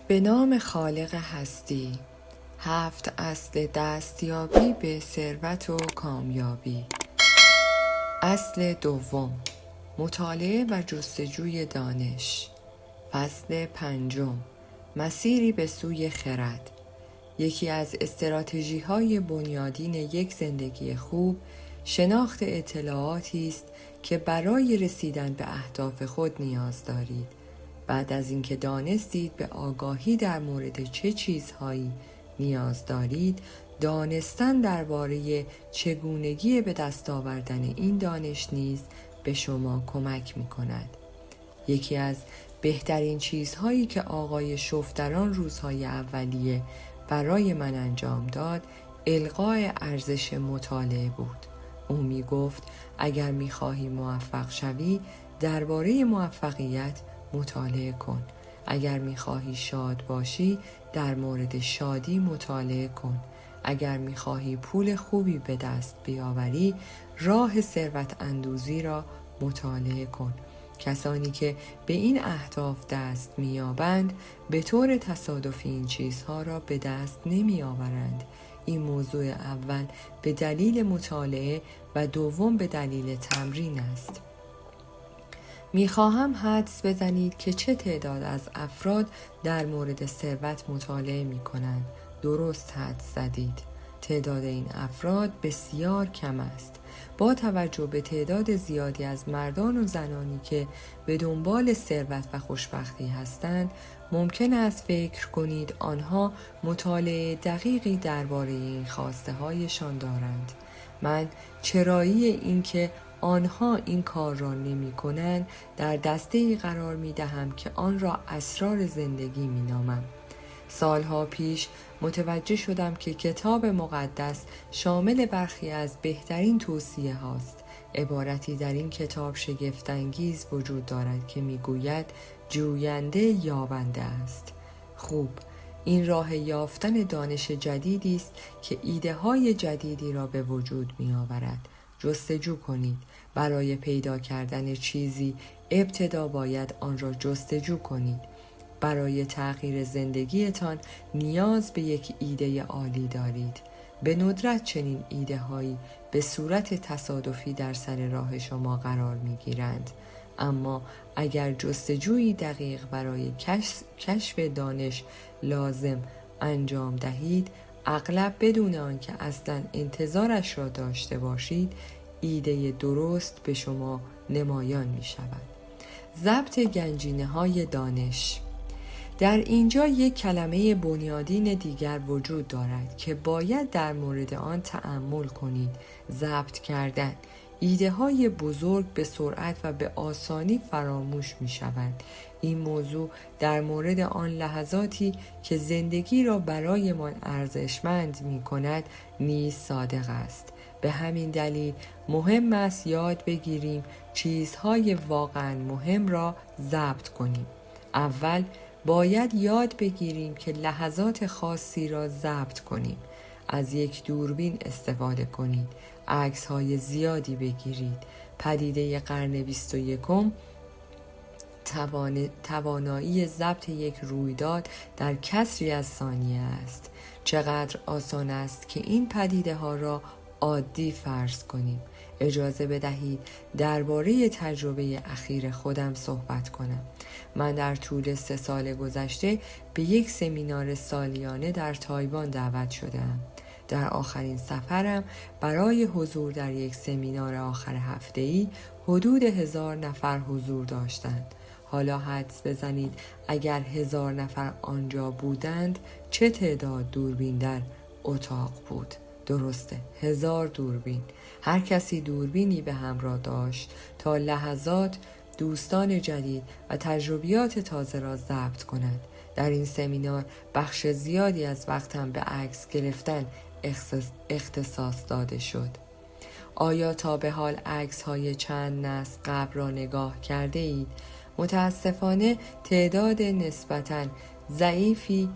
به نام خالق هستی. 7 اصل دستیابی به ثروت و کامیابی. اصل دوم، مطالعه و جستجوی دانش. فصل 5، مسیری به سوی خرد. یکی از استراتژی‌های بنیادین یک زندگی خوب، شناخت اطلاعاتی است که برای رسیدن به اهداف خود نیاز دارید. بعد از اینکه دانستید به آگاهی در مورد چه چیزهایی نیاز دارید، دانستن درباره چگونگی به دست آوردن این دانش نیز به شما کمک می‌کند. یکی از بهترین چیزهایی که آقای شفتران روزهای اولیه برای من انجام داد، القای ارزش مطالعه بود. او می گفت اگر می خواهی موفق شوی، درباره موفقیت مطالعه کن. اگر می خواهی شاد باشی، در مورد شادی مطالعه کن. اگر می خواهی پول خوبی به دست بیاوری، راه ثروت اندوزی را مطالعه کن. کسانی که به این اهداف دست می‌یابند به طور تصادفی این چیزها را به دست نمی‌آورند. این موضوع اول به دلیل مطالعه و دوم به دلیل تمرین است. می‌خواهم حدس بزنید که چه تعداد از افراد در مورد ثروت مطالعه می‌کنند. درست حدس زدید. تعداد این افراد بسیار کم است. با توجه به تعداد زیادی از مردان و زنانی که به دنبال ثروت و خوشبختی هستند، ممکن است فکر کنید آنها مطالعه دقیقی درباره این خواسته هایشان دارند. من چرایی این که آنها این کار را نمی کنند در دسته‌ای قرار می دهم که آن را اسرار زندگی می نامم. سالها پیش متوجه شدم که کتاب مقدس شامل برخی از بهترین توصیه هاست. عبارتی در این کتاب شگفت‌انگیز وجود دارد که میگوید جوینده یابنده است. خوب، این راه یافتن دانش جدیدی است که ایده های جدیدی را به وجود می آورد. جستجو کنید. برای پیدا کردن چیزی ابتدا باید آن را جستجو کنید. برای تغییر زندگیتان نیاز به یک ایده عالی دارید. به ندرت چنین ایده هایی به صورت تصادفی در سر راه شما قرار می گیرند. اما اگر جستجویی دقیق برای کشف دانش لازم انجام دهید، اغلب بدون آنکه اصلا انتظارش را داشته باشید، ایده درست به شما نمایان می شود. ضبط گنجینه های دانش. در اینجا یک کلمه بنیادین دیگر وجود دارد که باید در مورد آن تأمل کنید. ضبط کردن. ایده های بزرگ به سرعت و به آسانی فراموش می شوند. این موضوع در مورد آن لحظاتی که زندگی را برایمان ارزشمند می کند نیز صادق است. به همین دلیل مهم است یاد بگیریم چیزهای واقعا مهم را ضبط کنیم. اول باید یاد بگیریم که لحظات خاصی را ضبط کنیم. از یک دوربین استفاده کنید. عکس‌های زیادی بگیرید. پدیده قرن 21 توانایی ضبط یک رویداد در کسری از ثانیه است. چقدر آسان است که این پدیده ها را عادی فرض کنیم. اجازه بدهید درباره تجربه اخیر خودم صحبت کنم. من در طول 3 سال گذشته به یک سمینار سالیانه در تایوان دعوت شدم. در آخرین سفرم برای حضور در یک سمینار آخر هفته‌ای حدود 1000 نفر حضور داشتند. حالا حدس بزنید اگر 1000 نفر آنجا بودند چه تعداد دوربین در اتاق بود؟ درسته، 1000 دوربین. هر کسی دوربینی به همراه داشت تا لحظات، دوستان جدید و تجربیات تازه را ضبط کند. در این سمینار بخش زیادی از وقتم به عکس گرفتن اختصاص داده شد. آیا تا به حال عکس‌های چند نسل قبل را نگاه کرده اید؟ متاسفانه تعداد نسبتاً ضعیفی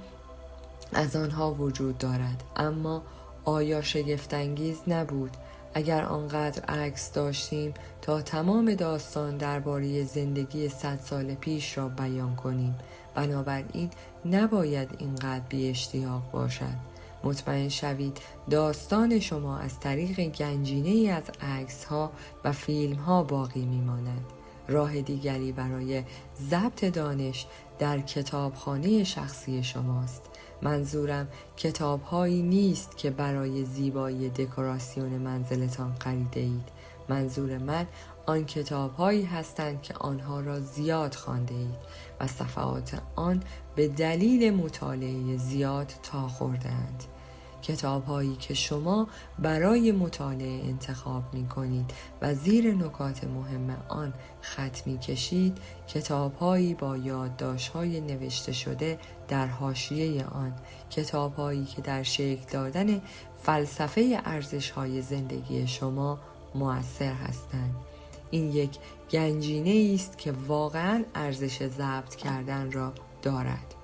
از آنها وجود دارد، اما آیا شگفت‌انگیز نبود؟ اگر آنقدر عکس داشتیم تا تمام داستان درباره زندگی 100 سال پیش را بیان کنیم، بنابراین نباید اینقدر بی اشتیاق باشد. مطمئن شوید داستان شما از طریق گنجینه‌ای از عکس‌ها و فیلم‌ها باقی می‌ماند. راه دیگری برای ضبط دانش در کتابخانه شخصی شماست. منظورم کتاب‌هایی نیست که برای زیبایی دکوراسیون منزلتان خریده اید. منظور من آن کتاب‌هایی هستند که آنها را زیاد خوانده اید و صفحات آن به دلیل مطالعه زیاد تا خورده‌اند. کتاب‌هایی که شما برای مطالعه انتخاب می‌کنید و زیر نکات مهم آن خط می‌کشید، کتاب‌هایی با یادداشت‌های نوشته شده در حاشیه آن، کتاب‌هایی که در شکل دادن فلسفه ارزش‌های زندگی شما مؤثر هستند. این یک گنجینه است که واقعاً ارزش ضبط کردن را دارد.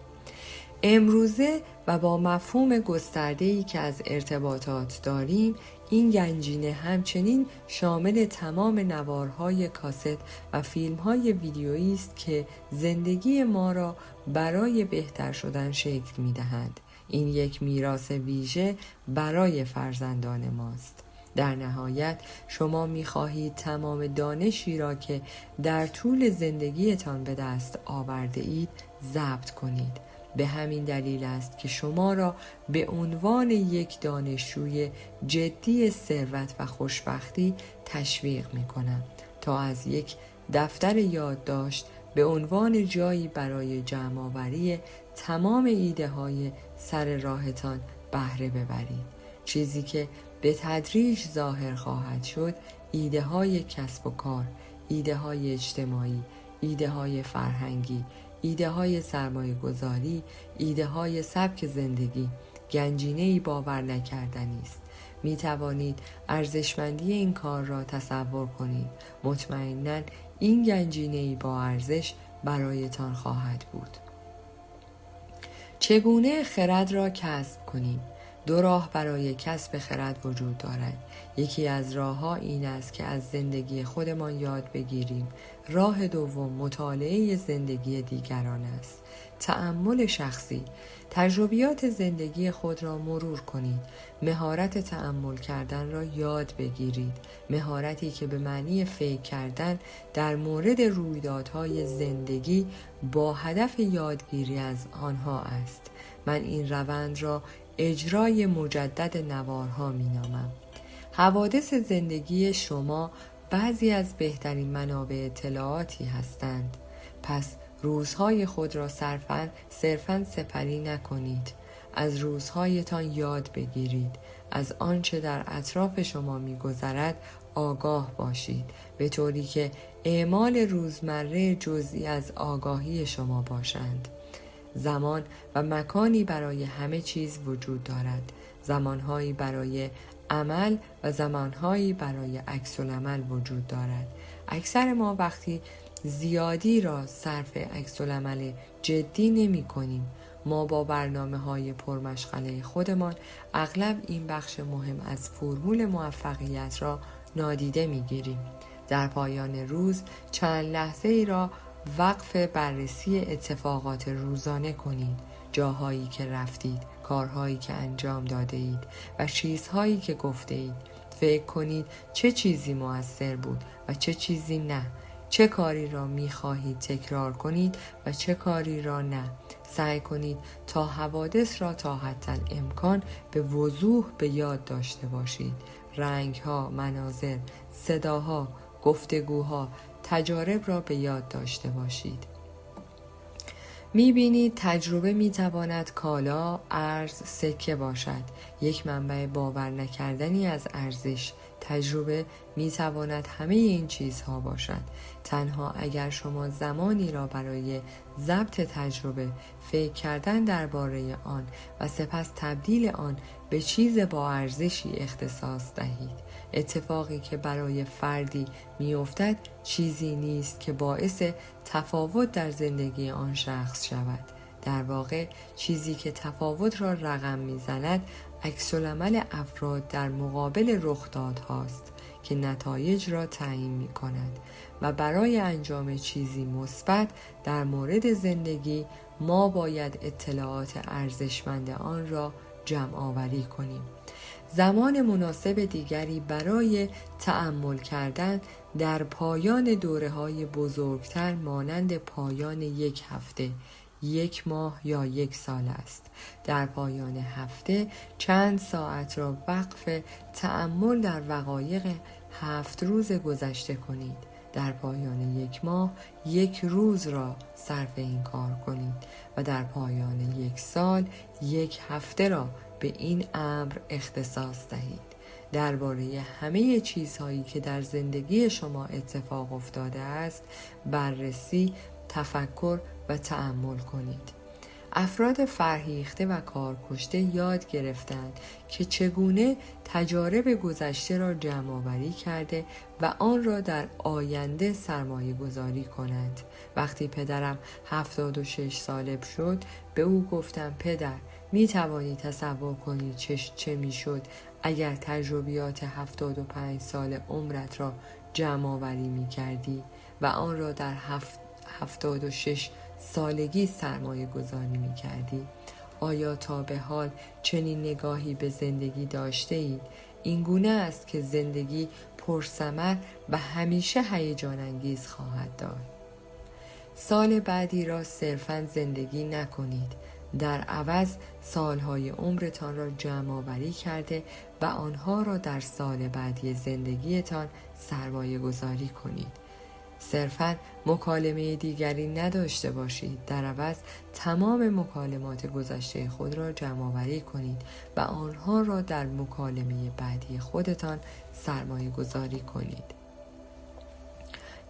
امروزه و با مفهوم گسترده‌ای که از ارتباطات داریم، این گنجینه همچنین شامل تمام نوارهای کاست و فیلم‌های ویدیویی است که زندگی ما را برای بهتر شدن شکل می‌دهند. این یک میراث ویژه برای فرزندان ماست. در نهایت شما می‌خواهید تمام دانشی را که در طول زندگیتان به دست آورده اید ضبط کنید. به همین دلیل است که شما را به عنوان یک دانشجوی جدی ثروت و خوشبختی تشویق می‌کنم تا از یک دفتر یادداشت به عنوان جایی برای جمع‌آوری تمام ایده‌های سر راهتان بهره ببرید. چیزی که به تدریج ظاهر خواهد شد ایده‌های کسب و کار، ایده‌های اجتماعی، ایده‌های فرهنگی، ایده‌های سرمایه‌گذاری، ایده‌های سبک زندگی، گنجینه‌ای باور نکردنی است. می توانید ارزشمندی این کار را تصور کنید. مطمئناً این گنجینه‌ای با ارزش برایتان خواهد بود. چگونه خرد را کسب کنیم؟ 2 راه برای کسب خرد وجود دارد. یکی از راه‌ها این است که از زندگی خودمان یاد بگیریم. راه دوم مطالعه زندگی دیگران است. تأمل شخصی. تجربیات زندگی خود را مرور کنید. مهارت تأمل کردن را یاد بگیرید. مهارتی که به معنی فکر کردن در مورد رویدادهای زندگی با هدف یادگیری از آنها است. من این روند را اجرای مجدد نوارها می نامم. حوادث زندگی شما بعضی از بهترین منابع اطلاعاتی هستند. پس روزهای خود را صرفاً سپری نکنید. از روزهایتان یاد بگیرید. از آنچه در اطراف شما می‌گذرد آگاه باشید، به طوری که اعمال روزمره جزئی از آگاهی شما باشند. زمان و مکانی برای همه چیز وجود دارد. زمانهایی برای عمل و زمانهایی برای عکس‌العمل وجود دارد. اکثر ما وقتی زیادی را صرف عکس‌العمل جدی نمی کنیم. ما با برنامه‌های پرمشغله خودمان اغلب این بخش مهم از فرمول موفقیت را نادیده می‌گیریم. در پایان روز چند لحظه ای را وقف بررسی اتفاقات روزانه کنید. جاهایی که رفتید، کارهایی که انجام داده اید و چیزهایی که گفته اید. فکر کنید چه چیزی مؤثر بود و چه چیزی نه. چه کاری را می خواهید تکرار کنید و چه کاری را نه. سعی کنید تا حوادث را تا حد امکان به وضوح به یاد داشته باشید. رنگ‌ها، مناظر، صداها، گفتگوها، تجارب را به یاد داشته باشید. می‌بینید تجربه می‌تواند کالا، ارز، سکه باشد. یک منبع باور نکردنی از ارزش. تجربه می‌تواند همه این چیزها باشد. تنها اگر شما زمانی را برای ضبط تجربه، فکر کردن درباره آن و سپس تبدیل آن به چیز با ارزشی اختصاص دهید. اتفاقی که برای فردی می‌افتد چیزی نیست که باعث تفاوت در زندگی آن شخص شود. در واقع چیزی که تفاوت را رقم می‌زند عکس‌العمل افراد در مقابل رخدادهاست که نتایج را تعیین می‌کند و برای انجام چیزی مثبت در مورد زندگی ما باید اطلاعات ارزشمند آن را جمع آوری کنیم. زمان مناسب دیگری برای تأمل کردن در پایان دوره‌های بزرگتر مانند پایان یک هفته، یک ماه یا یک سال است. در پایان هفته چند ساعت را وقف تأمل در وقایع 7 روز گذشته کنید. در پایان یک ماه یک روز را صرف این کار کنید و در پایان یک سال یک هفته را به این امر اختصاص دهید. درباره همه چیزهایی که در زندگی شما اتفاق افتاده است بررسی، تفکر و تأمل کنید. افراد فرهیخته و کارکشته یاد گرفتند که چگونه تجارب گذشته را جمع‌آوری کرده و آن را در آینده سرمایه گذاری کنند. وقتی پدرم 76 ساله شد به او گفتم پدر می توانی تصور کنی چه می شد اگر تجربیات 75 سال عمرت را جمع‌آوری می کردی و آن را در 76 سالگی سرمایه گذاری می کردی؟ آیا تا به حال چنین نگاهی به زندگی داشته اید؟ این گونه است که زندگی پرثمر و همیشه هیجان انگیز خواهد داشت. سال بعدی را صرفاً زندگی نکنید. در عوض سالهای عمرتان را جمع آوری کرده و آنها را در سال بعدی زندگیتان سرمایه گذاری کنید. صرفاً مکالمه دیگری نداشته باشید. در عوض تمام مکالمات گذشته خود را جمع آوری کنید و آنها را در مکالمه بعدی خودتان سرمایه گذاری کنید.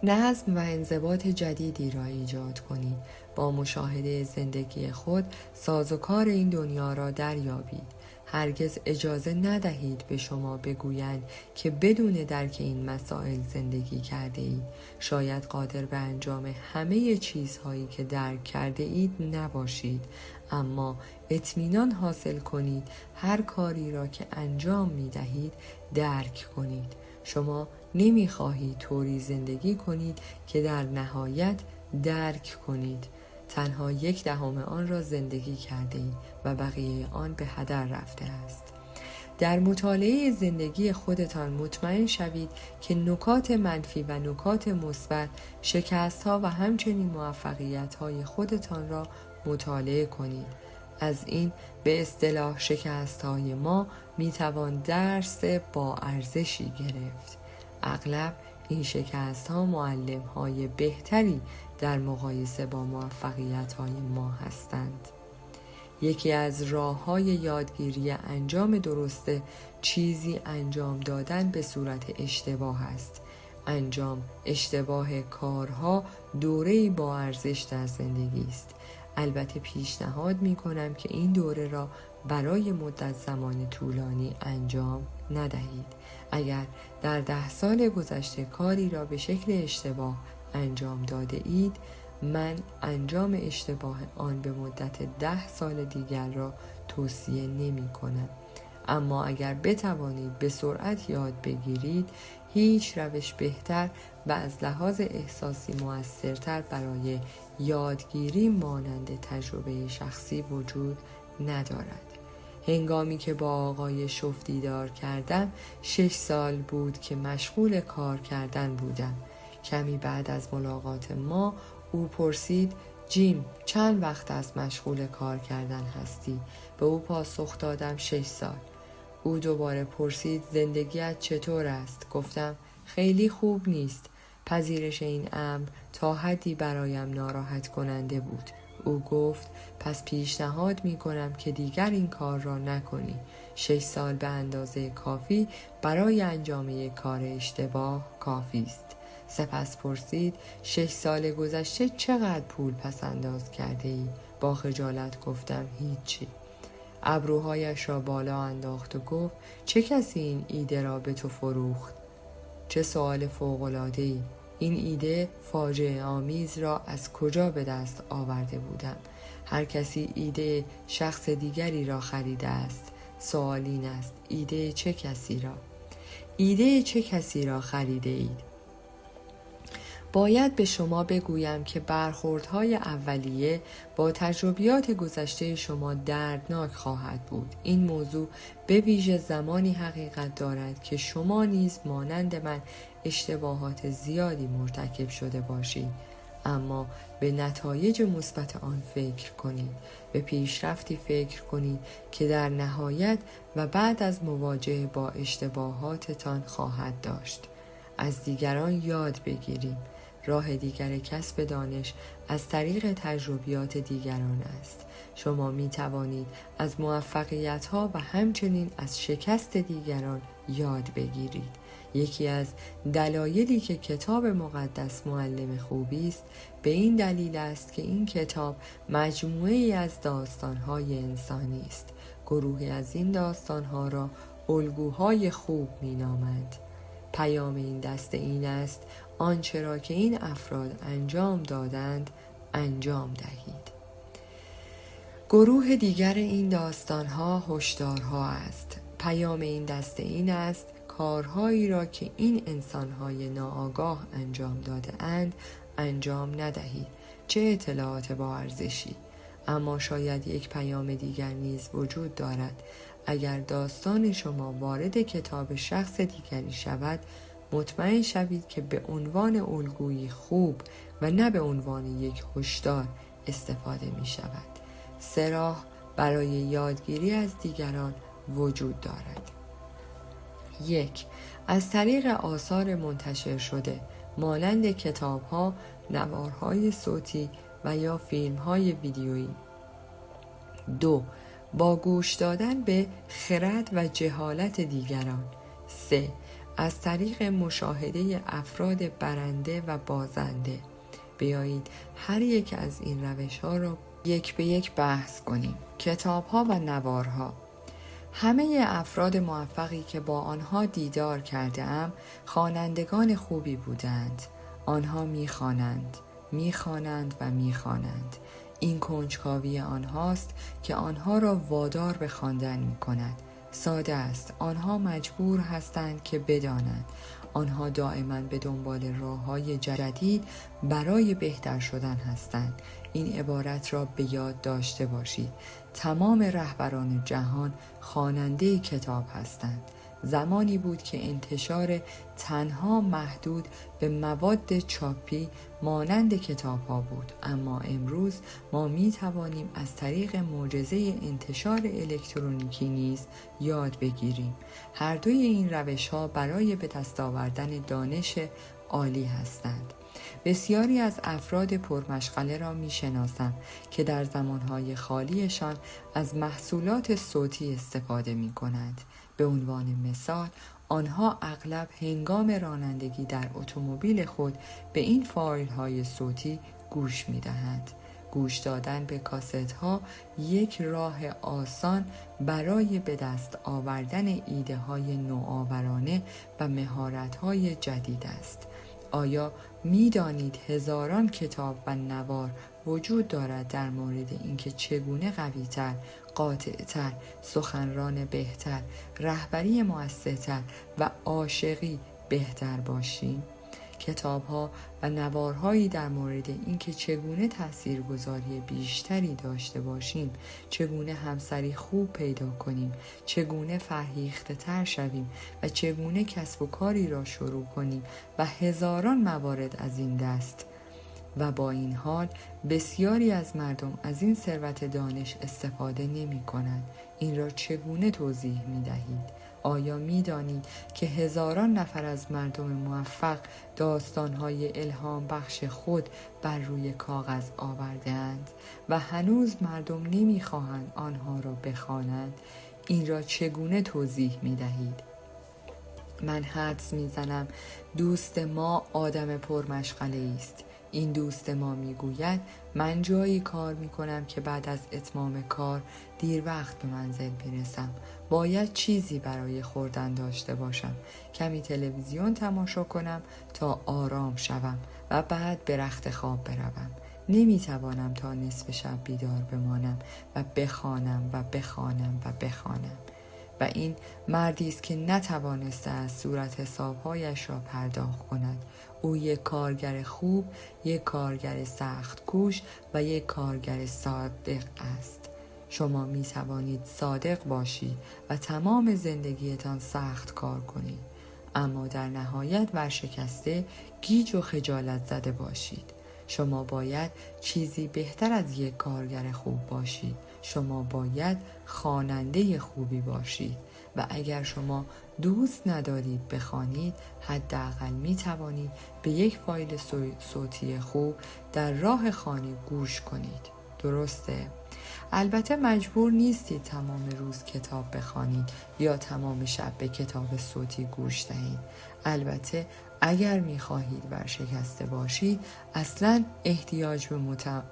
نظم و انضباط جدیدی را ایجاد کنید. با مشاهده زندگی خود سازوکار این دنیا را دریابید. هرگز اجازه ندهید به شما بگویند که بدون درک این مسائل زندگی کرده اید. شاید قادر به انجام همه چیزهایی که درک کرده اید نباشید، اما اطمینان حاصل کنید هر کاری را که انجام می دهید درک کنید. شما نمی خواهید طوری زندگی کنید که در نهایت درک کنید. تنها 1/10 آن را زندگی کرده اید و بقیه آن به هدر رفته است. در مطالعه زندگی خودتان مطمئن شوید که نکات منفی و نکات مثبت، شکست‌ها و همچنین موفقیت‌های خودتان را مطالعه کنید. از این به اصطلاح شکست‌های ما میتوان درس با ارزشی گرفت. اغلب این شکست‌ها معلم‌های بهتری در مقایسه با موفقیت‌های ما هستند. یکی از راه‌های یادگیری انجام درست چیزی انجام دادن به صورت اشتباه است. انجام اشتباه کارها دوره‌ای با ارزش در زندگی است. البته پیشنهاد می‌کنم که این دوره را برای مدت زمان طولانی انجام ندهید. اگر در 10 سال گذشته کاری را به شکل اشتباه انجام داده اید، من انجام اشتباه آن به مدت 10 سال دیگر را توصیه نمی کنم. اما اگر بتوانید به سرعت یاد بگیرید، هیچ روش بهتر و از لحاظ احساسی مؤثرتر برای یادگیری مانند تجربه شخصی وجود ندارد. هنگامی که با آقای شوف دیدار کردم 6 سال بود که مشغول کار کردن بودم. کمی بعد از ملاقات ما او پرسید جیم چند وقت است مشغول کار کردن هستی؟ به او پاسخ دادم 6 سال. او دوباره پرسید زندگیت چطور است؟ گفتم خیلی خوب نیست. پذیرش این امر تا حدی برایم ناراحت کننده بود. او گفت پس پیشنهاد می کنم که دیگر این کار را نکنی. 6 سال به اندازه کافی برای انجام یک کار اشتباه کافی است. سپس پرسید 6 سال گذشته چقدر پول پس انداز کرده ای؟ با خجالت گفتم هیچی. ابروهایش را بالا انداخت و گفت چه کسی این ایده را به تو فروخت؟ چه سوال فوق‌العاده‌ای! این ایده فاجعه آمیز را از کجا به دست آورده بودم؟ هر کسی ایده شخص دیگری را خریده است. سوال این است: ایده چه کسی را؟ ایده چه کسی را خریده اید؟ باید به شما بگویم که برخوردهای اولیه با تجربیات گذشته شما دردناک خواهد بود. این موضوع به ویژه زمانی حقیقت دارد که شما نیز مانند من اشتباهات زیادی مرتکب شده باشید، اما به نتایج مثبت آن فکر کنید. به پیشرفتی فکر کنید که در نهایت و بعد از مواجهه با اشتباهاتتان خواهد داشت. از دیگران یاد بگیریم. راه دیگر کسب دانش از طریق تجربیات دیگران است. شما می توانید از موفقیت‌ها و همچنین از شکست دیگران یاد بگیرید. یکی از دلایلی که کتاب مقدس معلم خوبی است به این دلیل است که این کتاب مجموعه‌ای از داستان‌های انسانی است. گروهی از این داستان‌ها را الگوهای خوب می‌نامند. پیام این دسته این است: آنچه را که این افراد انجام دادند انجام دهید. گروه دیگر این داستان‌ها هشدارها است. پیام این دسته این است: کارهایی را که این انسان‌های ناآگاه انجام داده اند انجام ندهید. چه اطلاعات با ارزشی! اما شاید یک پیام دیگر نیز وجود دارد. اگر داستان شما وارد کتاب شخص دیگری شود، مطمئن شوید که به عنوان الگویی خوب و نه به عنوان یک هشدار استفاده می شود. 3 راه برای یادگیری از دیگران وجود دارد. 1. از طریق آثار منتشر شده مانند کتاب‌ها، نوارهای صوتی و یا فیلم‌های ویدیویی. 2. با گوش دادن به خرد و جهالت دیگران. 3. از طریق مشاهده افراد برنده و بازنده. بیایید هر یک از این روش‌ها را یک به یک بحث کنیم. کتاب‌ها و نوارها. همه افراد موفقی که با آنها دیدار کرده‌ام خوانندگان خوبی بودند. آنها می‌خوانند و می‌خوانند. این کنجکاوی آنهاست که آنها را وادار به خواندن می‌کند. ساده است. آنها مجبور هستند که بدانند. آنها دائما به دنبال راه‌های جدید برای بهتر شدن هستند. این عبارت را به یاد داشته باشید. تمام رهبران جهان خواننده کتاب هستند. زمانی بود که انتشار تنها محدود به مواد چاپی مانند کتاب‌ها بود، اما امروز ما می توانیم از طریق معجزه انتشار الکترونیکی نیز یاد بگیریم. هر دوی این روش‌ها برای به دست آوردن دانش عالی هستند. بسیاری از افراد پرمشغله را می شناسم که در زمانهای خالیشان از محصولات صوتی استفاده می کنند. به عنوان مثال، آنها اغلب هنگام رانندگی در اتومبیل خود به این فایل های صوتی گوش می دهند. گوش دادن به کاست ها یک راه آسان برای به دست آوردن ایده های نوآورانه و مهارت های جدید است. آیا می دانید هزاران کتاب و نوار وجود دارد در مورد اینکه چگونه قوی‌تر، قاطع‌تر، سخنران بهتر، رهبری مؤثرتر و عاشقی بهتر باشیم؟ کتاب‌ها و نوارهایی در مورد اینکه چگونه تاثیرگذاری بیشتری داشته باشیم، چگونه همسری خوب پیدا کنیم، چگونه فرهیخته‌تر شویم و چگونه کسب و کاری را شروع کنیم و هزاران موارد از این دست. و با این حال بسیاری از مردم از این ثروت دانش استفاده نمی کنند. این را چگونه توضیح می دهید؟ آیا می دانید که هزاران نفر از مردم موفق داستانهای الهام بخش خود بر روی کاغذ آورده اند و هنوز مردم نمی خواهند آنها را بخوانند؟ این را چگونه توضیح می دهید؟ من حدس می زنم دوست ما آدم پرمشغله است. این دوست ما میگوید من جایی کار میکنم که بعد از اتمام کار دیر وقت به منزل برسم. باید چیزی برای خوردن داشته باشم. کمی تلویزیون تماشا کنم تا آرام شوم و بعد به رخت خواب بروم. نمیتوانم تا نصف شب بیدار بمانم و بخوانم و بخوانم و بخوانم. و این مردی است که نتوانسته از صورت حسابهایش را پرداخت کند. او یک کارگر خوب، یک کارگر سخت کوش و یک کارگر صادق است. شما می توانید صادق باشید و تمام زندگیتان سخت کار کنید، اما در نهایت ورشکسته، گیج و خجالت زده باشید. شما باید چیزی بهتر از یک کارگر خوب باشید. شما باید خواننده خوبی باشید و اگر شما دوست ندارید بخوانید، حداقل می توانید به یک فایل صوتی خوب در راه خانه گوش کنید. درسته؟ البته مجبور نیستید تمام روز کتاب بخوانید یا تمام شب به کتاب صوتی گوش دهید. البته اگر می‌خواهید ورشکسته باشید، اصلاً احتیاج به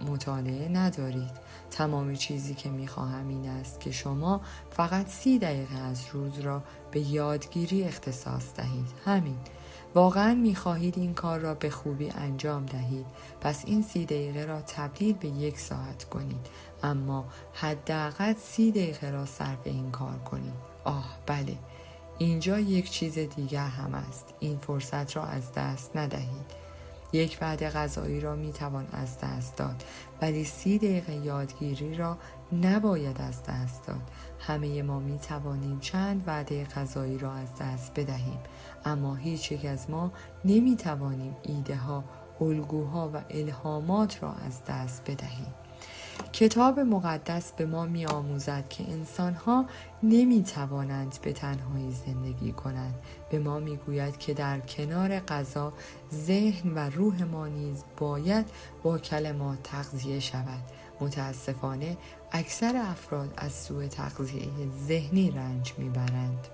مطالعه ندارید. تمام چیزی که می‌خواهم این است که شما فقط 30 دقیقه از روز را به یادگیری اختصاص دهید. همین. واقعاً می‌خواهید این کار را به خوبی انجام دهید، پس این 30 دقیقه را تبدیل به 1 ساعت کنید، اما حداقل 30 دقیقه را صرف این کار کنید. بله، اینجا یک چیز دیگر هم است. این فرصت را از دست ندهید. یک وعده غذایی را میتوان از دست داد، ولی 30 دقیقه یادگیری را نباید از دست داد. همه ما میتوانیم چند وعده غذایی را از دست بدهیم، اما هیچ یک از ما نمیتوانیم ایده ها، الگوها و الهامات را از دست بدهیم. کتاب مقدس به ما می آموزد که انسان‌ها نمی توانند به تنهایی زندگی کنند. به ما می گوید که در کنار غذا، ذهن و روح ما نیز باید با کلمات تغذیه شود. متاسفانه اکثر افراد از سوء تغذیه ذهنی رنج می برند.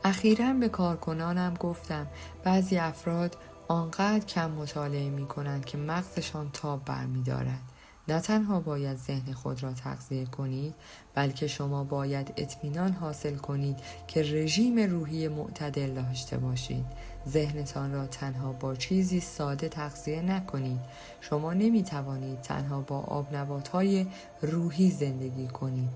اخیراً به کارکنانم گفتم بعضی افراد آنقدر کم مطالعه می کنند که مغزشان تاب برمی دارد. نه تنها باید ذهن خود را تغذیه کنید، بلکه شما باید اطمینان حاصل کنید که رژیم روحی معتدل داشته باشید. ذهنتان را تنها با چیزی ساده تغذیه نکنید. شما نمی توانید تنها با آبنبات‌های روحی زندگی کنید.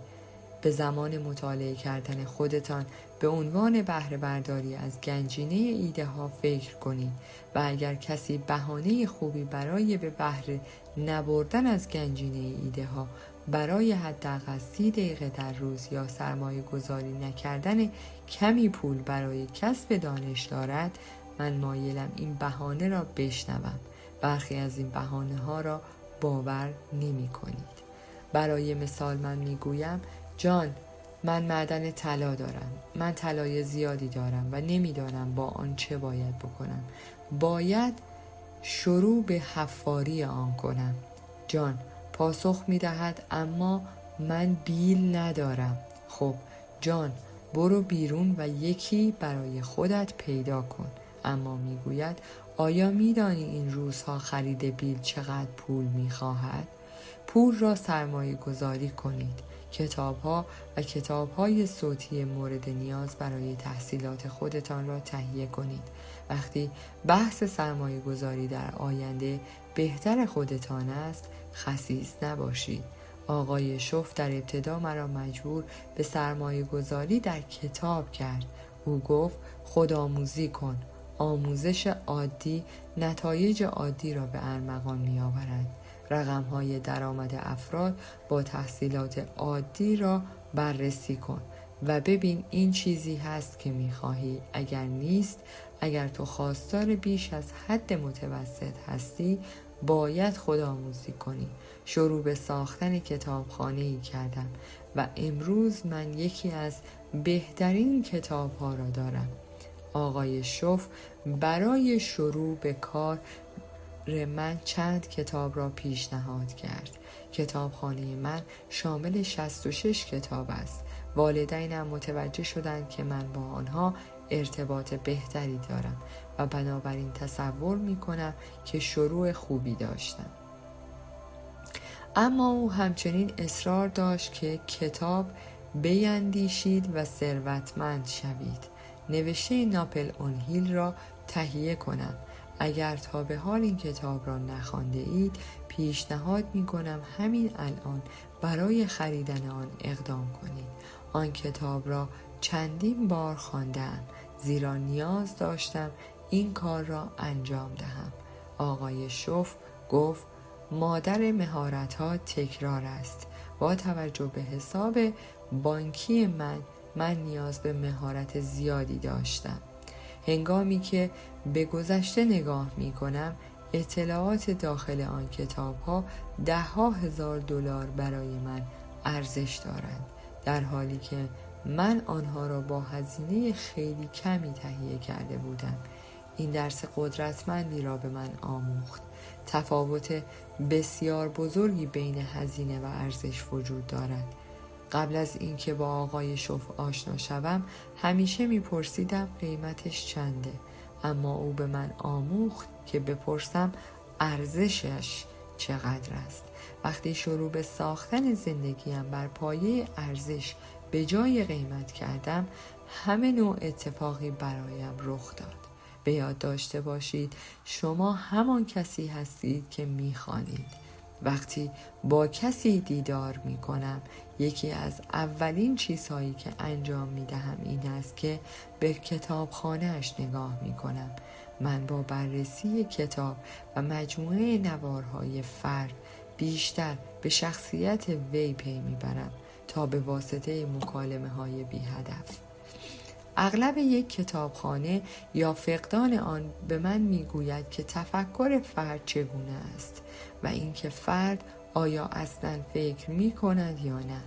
به زمان مطالعه کردن خودتان به عنوان بهره برداری از گنجینه ایده ها فکر کنید و اگر کسی بهانه خوبی برای به بهره نبردن از گنجینه ایده ها برای حداقل 30 دقیقه در روز یا سرمایه گذاری نکردن کمی پول برای کسب دانش دارد، من مایلم این بهانه را بشنوم. برخی از این بهانه ها را باور نمی کنید. برای مثال من می گویم جان، من معدن طلا دارم. من طلای زیادی دارم و نمیدانم با آن چه باید بکنم. باید شروع به حفاری آن کنم. جان پاسخ میدهد اما من بیل ندارم. خب جان، برو بیرون و یکی برای خودت پیدا کن. اما میگوید آیا میدانی این روزها خرید بیل چقدر پول میخواهد؟ پول را سرمایه گذاری کنید. کتاب‌ها و کتاب‌های صوتی مورد نیاز برای تحصیلات خودتان را تهیه کنید. وقتی بحث سرمایه گذاری در آینده بهتر خودتان است، خسیس نباشید. آقای شوف در ابتدا مرا مجبور به سرمایه گذاری در کتاب کرد. او گفت خودآموزی کن. آموزش عادی نتایج عادی را به ارمغان می آورد. رقم‌های درآمد افراد با تحصیلات عادی را بررسی کن و ببین این چیزی هست که می‌خواهی. اگر نیست، اگر تو خواستار بیش از حد متوسط هستی، باید خودآموزی کنی. شروع به ساختن کتابخانه‌ای کردم و امروز من یکی از بهترین کتاب‌ها را دارم. آقای شوف برای شروع به کار من چند کتاب را پیشنهاد کرد. کتابخانه من شامل 66 کتاب است. والدینم متوجه شدند که من با آنها ارتباط بهتری دارم و بنابراین تصور می کنم که شروع خوبی داشتم. اما او همچنین اصرار داشت که کتاب بیندیشید و ثروتمند شوید. نوشته ناپل اون هیل را تهیه کنم. اگر تا به حال این کتاب را نخوانده اید، پیشنهاد می کنم همین الان برای خریدن آن اقدام کنید. آن کتاب را چندین بار خواندم، زیرا نیاز داشتم این کار را انجام دهم. آقای شوف گفت مادر مهارت‌ها تکرار است. با توجه به حساب بانکی من نیاز به مهارت زیادی داشتم. هنگامی که به گذشته نگاه می کنم، اطلاعات داخل آن کتاب ها $10,000 برای من ارزش دارند، در حالی که من آنها را با هزینه خیلی کمی تهیه کرده بودم. این درس قدرتمندی را به من آموخت. تفاوت بسیار بزرگی بین هزینه و ارزش وجود دارد. قبل از اینکه با آقای شوف آشنا شوم، همیشه میپرسیدم قیمتش چنده، اما او به من آموخت که بپرسم ارزشش چقدر است. وقتی شروع به ساختن زندگیم بر پایه ارزش به جای قیمت کردم، همه نوع اتفاقی برایم رخ داد. به یاد داشته باشید شما همان کسی هستید که میخوانید. وقتی با کسی دیدار می کنم، یکی از اولین چیزهایی که انجام می دهم این است که به کتابخانه‌اش نگاه می کنم. من با بررسی کتاب و مجموعه نوارهای فرد بیشتر به شخصیت وی پی می برم تا به واسطه مکالمه های بی هدف. اغلب یک کتابخانه یا فقدان آن به من میگوید که تفکر فرد چگونه است و اینکه فرد آیا اصلا فکر می کند یا نه.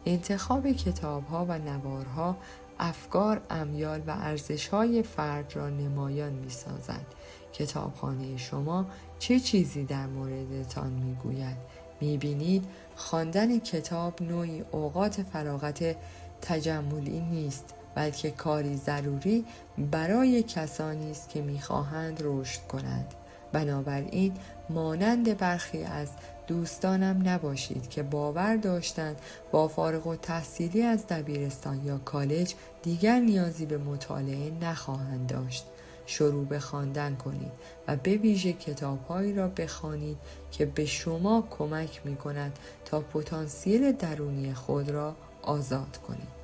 انتخاب کتاب‌ها و نوارها افکار، امیال و ارزش‌های فرد را نمایان می‌سازد. کتابخانه شما چه چیزی در موردتان می‌گوید؟ می‌بینید خواندن کتاب نوعی اوقات فراغت تجملی نیست، بلکه کاری ضروری برای کسانی است که می‌خواهند رشد کنند. بنابراین مانند برخی از دوستانم نباشید که باور داشتند با فارغ التحصیلی از دبیرستان یا کالج دیگر نیازی به مطالعه نخواهند داشت. شروع به خواندن کنید و به ویژه کتاب‌هایی را بخوانید که به شما کمک می‌کند تا پتانسیل درونی خود را آزاد کنید.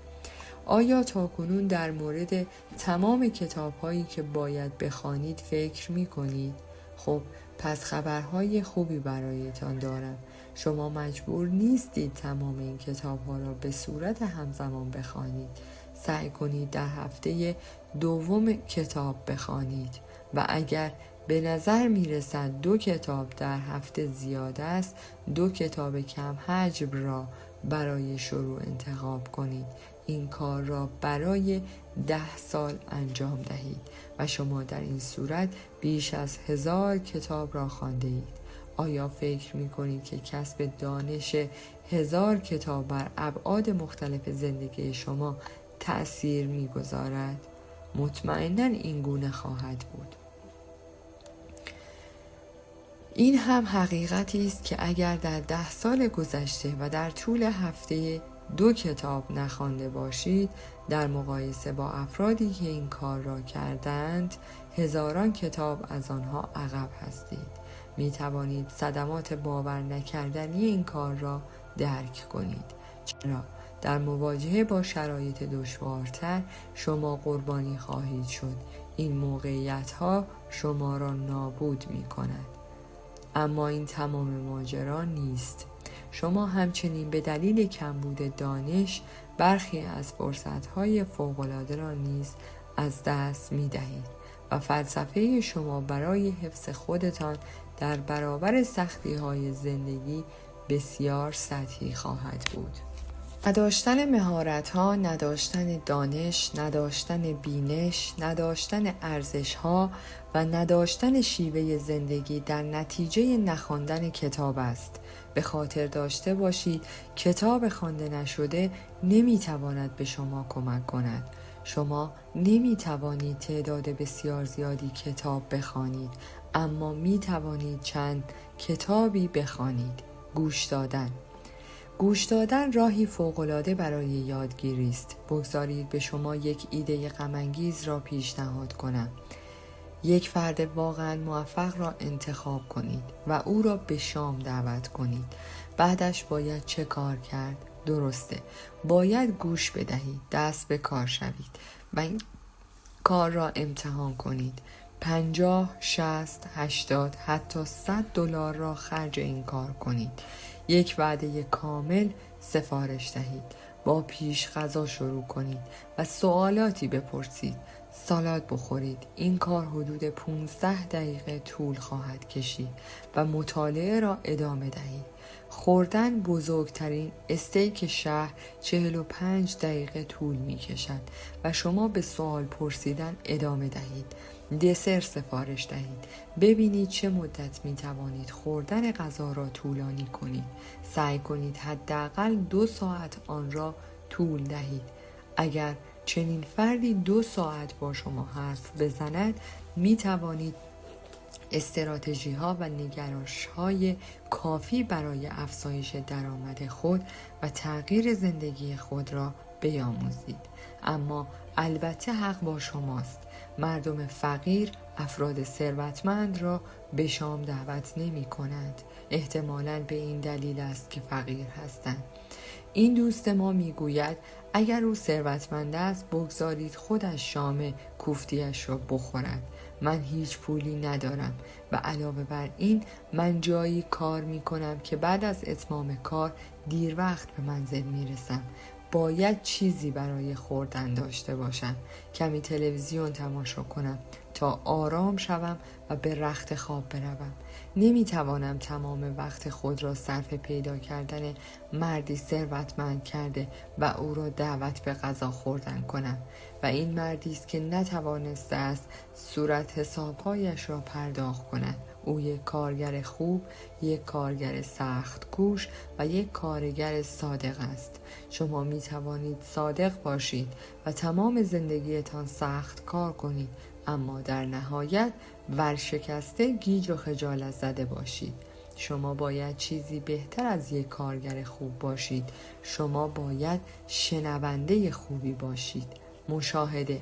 آیا تاکنون در مورد تمام کتاب‌هایی که باید بخوانید فکر می‌کنید؟ خب پس خبرهای خوبی برایتان دارم. شما مجبور نیستید تمام این کتاب‌ها را به صورت همزمان بخوانید. سعی کنید در هفته دوم کتاب بخوانید و اگر به نظر میرسد 2 کتاب در هفته زیاد است، 2 کتاب کم حجم را برای شروع انتخاب کنید. این کار را برای 10 سال انجام دهید و شما در این صورت بیش از 1000 کتاب را خوانده اید. آیا فکر می کنید که کسب دانش 1000 کتاب بر ابعاد مختلف زندگی شما تأثیر می گذارد؟ مطمئناً این گونه خواهد بود. این هم حقیقتی است که اگر در 10 سال گذشته و در طول هفته 2 کتاب نخوانده باشید، در مقایسه با افرادی که این کار را کردند، هزاران کتاب از آنها عقب هستید. می توانید صدمات باور نکردنی این کار را درک کنید. چرا؟ در مواجهه با شرایط دشوارتر شما قربانی خواهید شد. این موقعیت‌ها شما را نابود می کند. اما این تمام ماجرا نیست. شما همچنین به دلیل کمبود دانش برخی از فرصت‌های فوق‌العاده را نیز از دست می‌دهید و فلسفه شما برای حفظ خودتان در برابر سختی‌های زندگی بسیار سطحی خواهد بود. نداشتن مهارت‌ها، نداشتن دانش، نداشتن بینش، نداشتن ارزش‌ها و نداشتن شیوه زندگی در نتیجه نخواندن کتاب است. به خاطر داشته باشید کتاب خوانده نشده نمی‌تواند به کمک کند. شما نمی‌توانید تعداد بسیار زیادی کتاب بخوانید، اما می‌توانید چند کتابی بخوانید. گوش دادن راهی فوق‌العاده برای یادگیری است. بگذارید به شما یک ایده غم‌انگیز را پیشنهاد کنم. یک فرد واقعا موفق را انتخاب کنید و او را به شام دعوت کنید. بعدش باید چه کار کرد؟ درسته، باید گوش بدهید، دست به کار شوید و این کار را امتحان کنید. 50 60 80 حتی $100 را خرج این کار کنید. یک وعده کامل سفارش دهید. با پیش غذا شروع کنید و سوالاتی بپرسید. سالاد بخورید. این کار حدود 15 دقیقه طول خواهد کشید و مطالعه را ادامه دهید. خوردن بزرگترین استیک شهر 45 دقیقه طول می کشد و شما به سوال پرسیدن ادامه دهید. دسر سفارش دهید. ببینید چه مدت می توانید خوردن غذا را طولانی کنید. سعی کنید حداقل 2 ساعت آن را طول دهید. اگر چنین فردی 2 ساعت با شما حرف بزند، می توانید استراتژی ها و نگرش های کافی برای افزایش درآمد خود و تغییر زندگی خود را بیاموزید. اما البته حق با شماست. مردم فقیر افراد ثروتمند را به شام دعوت نمی کنند. احتمالاً به این دلیل است که فقیر هستند. این دوست ما میگوید اگر او ثروتمند است بگذارید خودش شام کوفتیش را بخورد. من هیچ پولی ندارم و علاوه بر این من جایی کار می کنم که بعد از اتمام کار دیر وقت به منزل می رسم. باید چیزی برای خوردن داشته باشم. کمی تلویزیون تماشا کنم تا آرام شوم و به رخت خواب بروم. نمی توانم تمام وقت خود را صرف پیدا کردن مردی ثروتمند کرده و او را دعوت به غذا خوردن کنم و این مردی است که نتوانسته است صورت حسابهایش را پرداخت کند. او یک کارگر خوب، یک کارگر سخت کوش و یک کارگر صادق است. شما می توانید صادق باشید و تمام زندگیتان سخت کار کنید، اما در نهایت ورشکسته، گیج و خجالت زده باشید. شما باید چیزی بهتر از یک کارگر خوب باشید. شما باید شنونده خوبی باشید. مشاهده.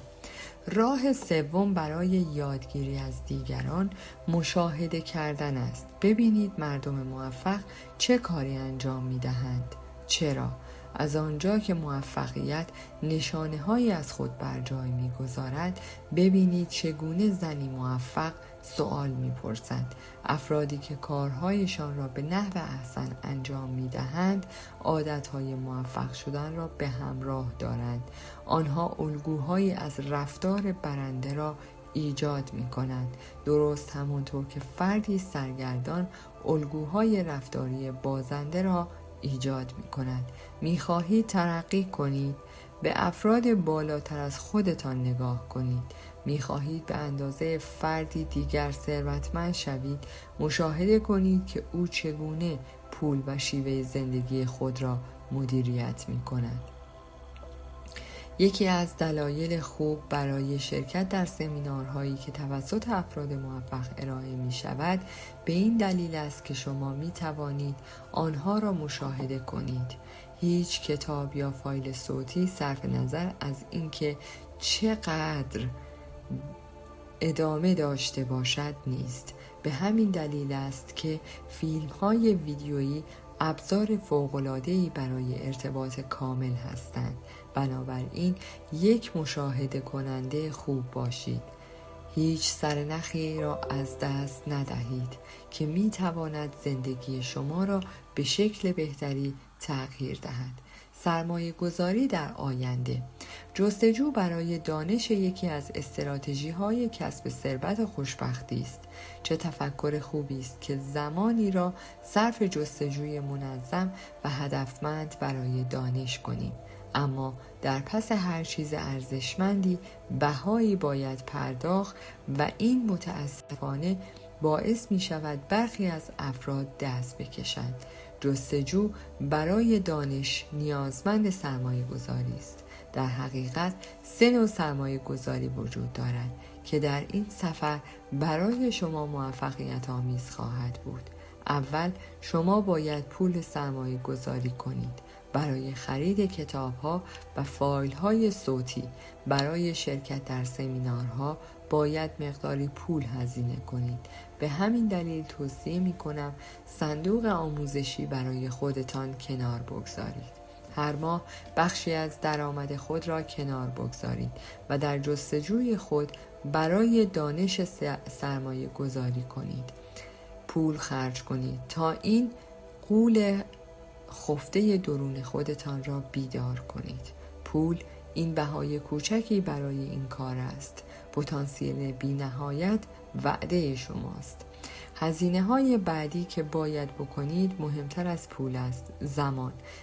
راه سوم برای یادگیری از دیگران مشاهده کردن است. ببینید مردم موفق چه کاری انجام می دهند. چرا؟ از آنجا که موفقیت نشانه‌هایی از خود بر جای می‌گذارد، ببینید چگونه زنی موفق سوال می‌پرسند. افرادی که کارهایشان را به نحو احسن انجام می‌دهند، عادت‌های موفق شدن را به همراه دارند. آنها الگوهایی از رفتار برنده را ایجاد می‌کنند. درست همانطور که فردی سرگردان الگوهای رفتاری بازنده را ایجاد می کند. می خواهید ترقی کنید؟ به افراد بالاتر از خودتان نگاه کنید. می خواهید به اندازه فردی دیگر ثروتمند شوید؟ مشاهده کنید که او چگونه پول و شیوه زندگی خود را مدیریت می کند. یکی از دلایل خوب برای شرکت در سمینارهایی که توسط افراد موفق ارائه می شود به این دلیل است که شما می توانید آنها را مشاهده کنید. هیچ کتاب یا فایل صوتی صرف نظر از اینکه چقدر ادامه داشته باشد نیست. به همین دلیل است که فیلم‌های ویدیویی ابزار فوق‌العاده‌ای برای ارتباط کامل هستند. بنابراین یک مشاهده کننده خوب باشید. هیچ سرنخی را از دست ندهید که می تواند زندگی شما را به شکل بهتری تغییر دهد. سرمایه گذاری در آینده. جستجو برای دانش یکی از استراتژی‌های کسب ثروت و خوشبختی است. چه تفکر خوبی است که زمانی را صرف جستجوی منظم و هدفمند برای دانش کنیم. اما در پس هر چیز ارزشمندی بهایی باید پرداخت و این متاسفانه باعث می شود برخی از افراد دست بکشند. جستجو برای دانش نیازمند سرمایه گذاری است. در حقیقت 3 نوع سرمایه گذاری وجود دارد که در این سفر برای شما موفقیت آمیز خواهد بود. اول، شما باید پول سرمایه گذاری کنید برای خرید کتاب‌ها و فایل‌های صوتی، برای شرکت در سمینارها، باید مقداری پول هزینه کنید. به همین دلیل توصیه می کنم صندوق آموزشی برای خودتان کنار بگذارید. هر ماه بخشی از درآمد خود را کنار بگذارید و در جستجوی خود برای دانش سرمایه گذاری کنید. پول خرج کنید تا این غول خفته درون خودتان را بیدار کنید. پول این بهای کوچکی برای این کار است. پتانسیل بی‌نهایت وعده شماست. هزینه‌های بعدی که باید بکنید مهمتر از پول است.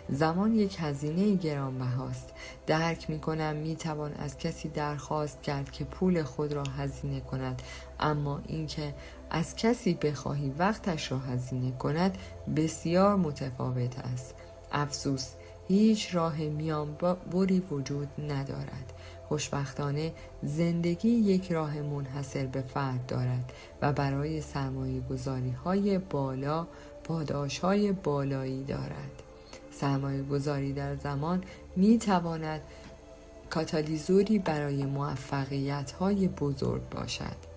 زمان یک هزینه گرانبهاست. درک می‌کنم می‌توان از کسی درخواست کرد که پول خود را هزینه کند، اما اینکه از کسی بخواهی وقتش را هزینه کند بسیار متفاوت است. افسوس، هیچ راه میانبری وجود ندارد. خوشبختانه زندگی یک راه منحصر به فرد دارد و برای سرمایه گذاری های بالا پاداش های بالایی دارد. سرمایه گذاری در زمان می تواند کاتالیزوری برای موفقیت های بزرگ باشد.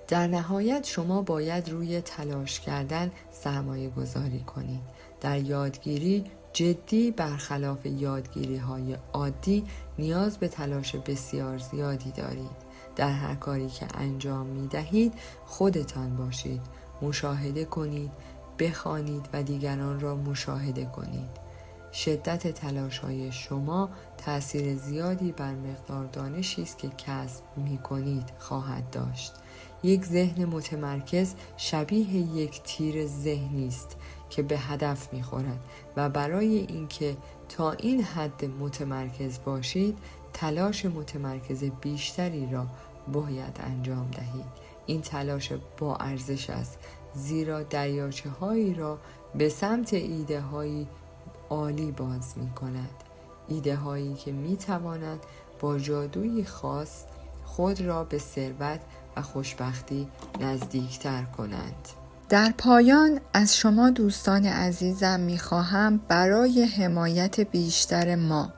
در نهایت شما باید روی تلاش کردن سرمایه گذاری کنید. در یادگیری جدی برخلاف یادگیری های عادی نیاز به تلاش بسیار زیادی دارید. در هر کاری که انجام می دهید خودتان باشید. مشاهده کنید، بخوانید و دیگران را مشاهده کنید. شدت تلاش های شما تأثیر زیادی بر مقدار دانشی است که کسب می کنید خواهد داشت. یک ذهن متمرکز شبیه یک تیر ذهنی است که به هدف می‌خورد و برای اینکه تا این حد متمرکز باشید تلاش متمرکز بیشتری را باید انجام دهید. این تلاش با ارزش است، زیرا دریاچه‌هایی را به سمت ایده‌های عالی باز می‌کند. ایده‌هایی که می‌توانند با جادویی خاص خود را به ثروت و خوشبختی نزدیکتر کنند. در پایان از شما دوستان عزیزم میخواهم برای حمایت بیشتر ما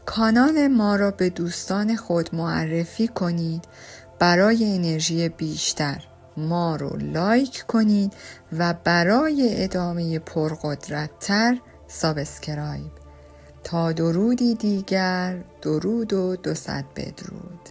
کانال ما را به دوستان خود معرفی کنید. برای انرژی بیشتر ما رو لایک کنید و برای ادامه پرقدرت‌تر سابسکرایب. تا درودی دیگر، درود و 200 بدرود.